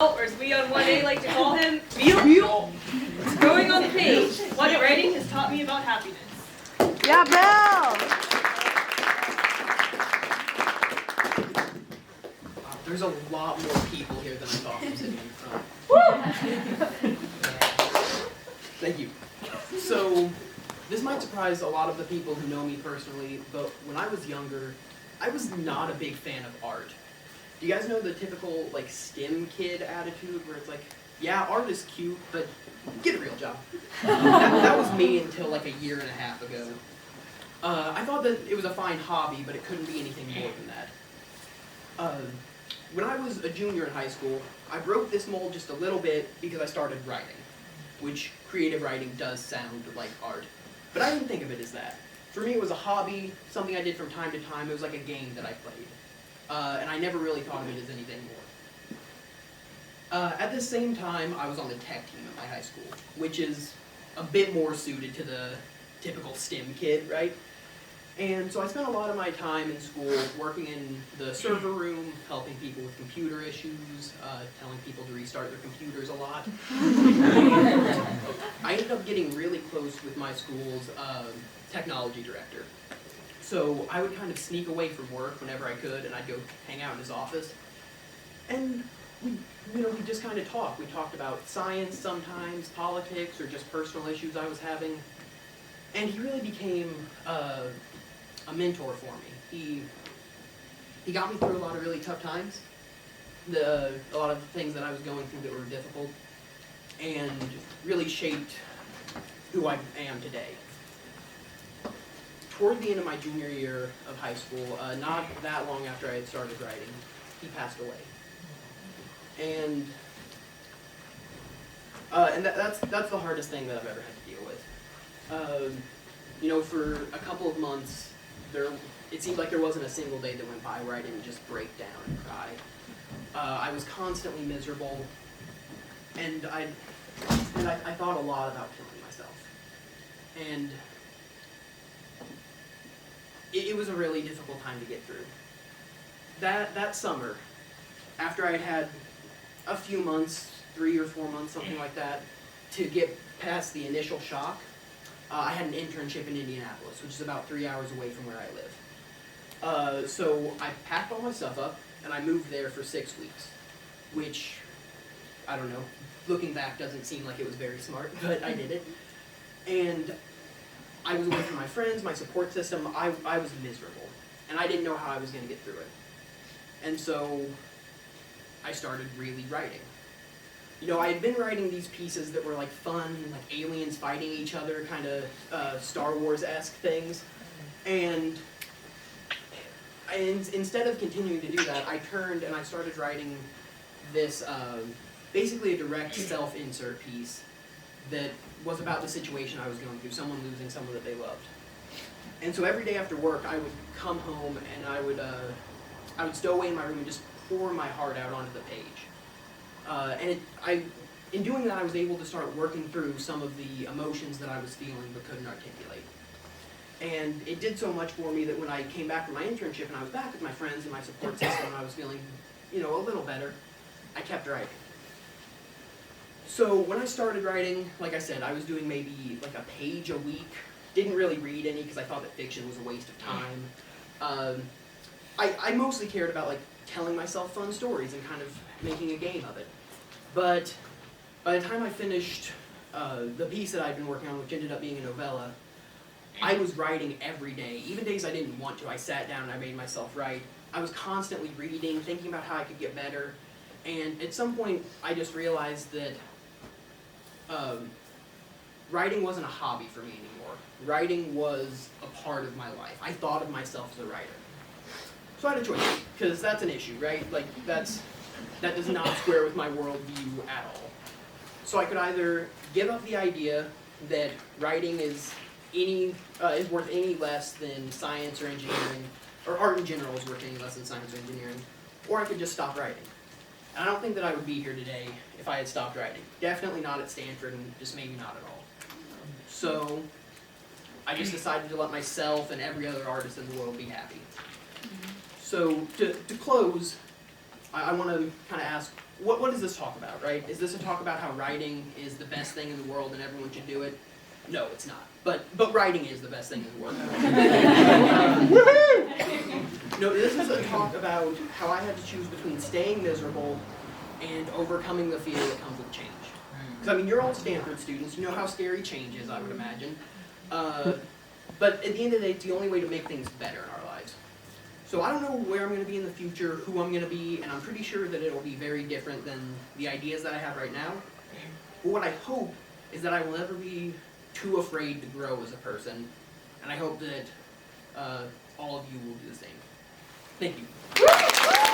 Or as we on 1A like to call him, Bill. Going on the page, what writing has taught me about happiness. Yeah, Bill! There's a lot more people here than I thought were sitting in front. Thank you. So, this might surprise a lot of the people who know me personally, but when I was younger, I was not a big fan of art. Do you guys know the typical, like, STEM kid attitude where it's like, yeah, art is cute, but get a real job. That was me until like a year and a half ago. I thought that it was a fine hobby, but it couldn't be anything more than that. When I was a junior in high school, I broke this mold just a little bit because I started writing, which creative writing does sound like art. But I didn't think of it as that. For me, it was a hobby, something I did from time to time. It was like a game that I played. And I never really thought of it as anything more. At the same time, I was on the tech team at my high school, which is a bit more suited to the typical STEM kid, right? And so I spent a lot of my time in school working in the server room, helping people with computer issues, telling people to restart their computers a lot. I ended up getting really close with my school's technology director. So I would kind of sneak away from work whenever I could, and I'd go hang out in his office. And we just kind of talked. We talked about science sometimes, politics, or just personal issues I was having. And he really became a mentor for me. He got me through a lot of really tough times, a lot of the things that I was going through that were difficult, and really shaped who I am today. Toward the end of my junior year of high school, not that long after I had started writing, he passed away. And that's the hardest thing that I've ever had to deal with. For a couple of months, it seemed like there wasn't a single day that went by where I didn't just break down and cry. I was constantly miserable, and I thought a lot about killing myself. And it was a really difficult time to get through. That summer, after I'd had a few months, 3 or 4 months, something like that, to get past the initial shock, I had an internship in Indianapolis, which is about 3 hours away from where I live. So I packed all my stuff up, and I moved there for 6 weeks, which, I don't know, looking back doesn't seem like it was very smart, but I did it. And I was away from my friends, my support system. I was miserable, and I didn't know how I was going to get through it. And so I started really writing. I had been writing these pieces that were like fun, like aliens fighting each other, kind of Star Wars-esque things. And instead of continuing to do that, I turned and I started writing this, basically a direct self-insert piece that was about the situation I was going through, someone losing someone that they loved. And so every day after work, I would come home and I would stow away in my room and just pour my heart out onto the page. In doing that, I was able to start working through some of the emotions that I was feeling but couldn't articulate. And it did so much for me that when I came back from my internship and I was back with my friends and my support system and I was feeling, a little better, I kept writing. So when I started writing, like I said, I was doing maybe like a page a week. Didn't really read any because I thought that fiction was a waste of time. I mostly cared about like telling myself fun stories and kind of making a game of it. But by the time I finished the piece that I'd been working on, which ended up being a novella, I was writing every day. Even days I didn't want to, I sat down and I made myself write. I was constantly reading, thinking about how I could get better. And at some point, I just realized that writing wasn't a hobby for me anymore. Writing was a part of my life. I thought of myself as a writer. So I had a choice, because that's an issue, right? Like, that does not square with my worldview at all. So I could either give up the idea that writing is worth any less than science or engineering, or art in general is worth any less than science or engineering, or I could just stop writing. And I don't think that I would be here today if I had stopped writing. Definitely not at Stanford, and just maybe not at all. So I just decided to let myself and every other artist in the world be happy. So to close, I want to kind of ask, what does this talk about, right? Is this a talk about how writing is the best thing in the world and everyone should do it? No, it's not. But writing is the best thing in the world. No, this is a talk about how I had to choose between staying miserable and overcoming the fear that comes with change. Because, I mean, you're all Stanford students. You know how scary change is, I would imagine. But at the end of the day, it's the only way to make things better in our lives. So I don't know where I'm going to be in the future, who I'm going to be, and I'm pretty sure that it'll be very different than the ideas that I have right now. But what I hope is that I will never be too afraid to grow as a person, and I hope that all of you will do the same. Thank you.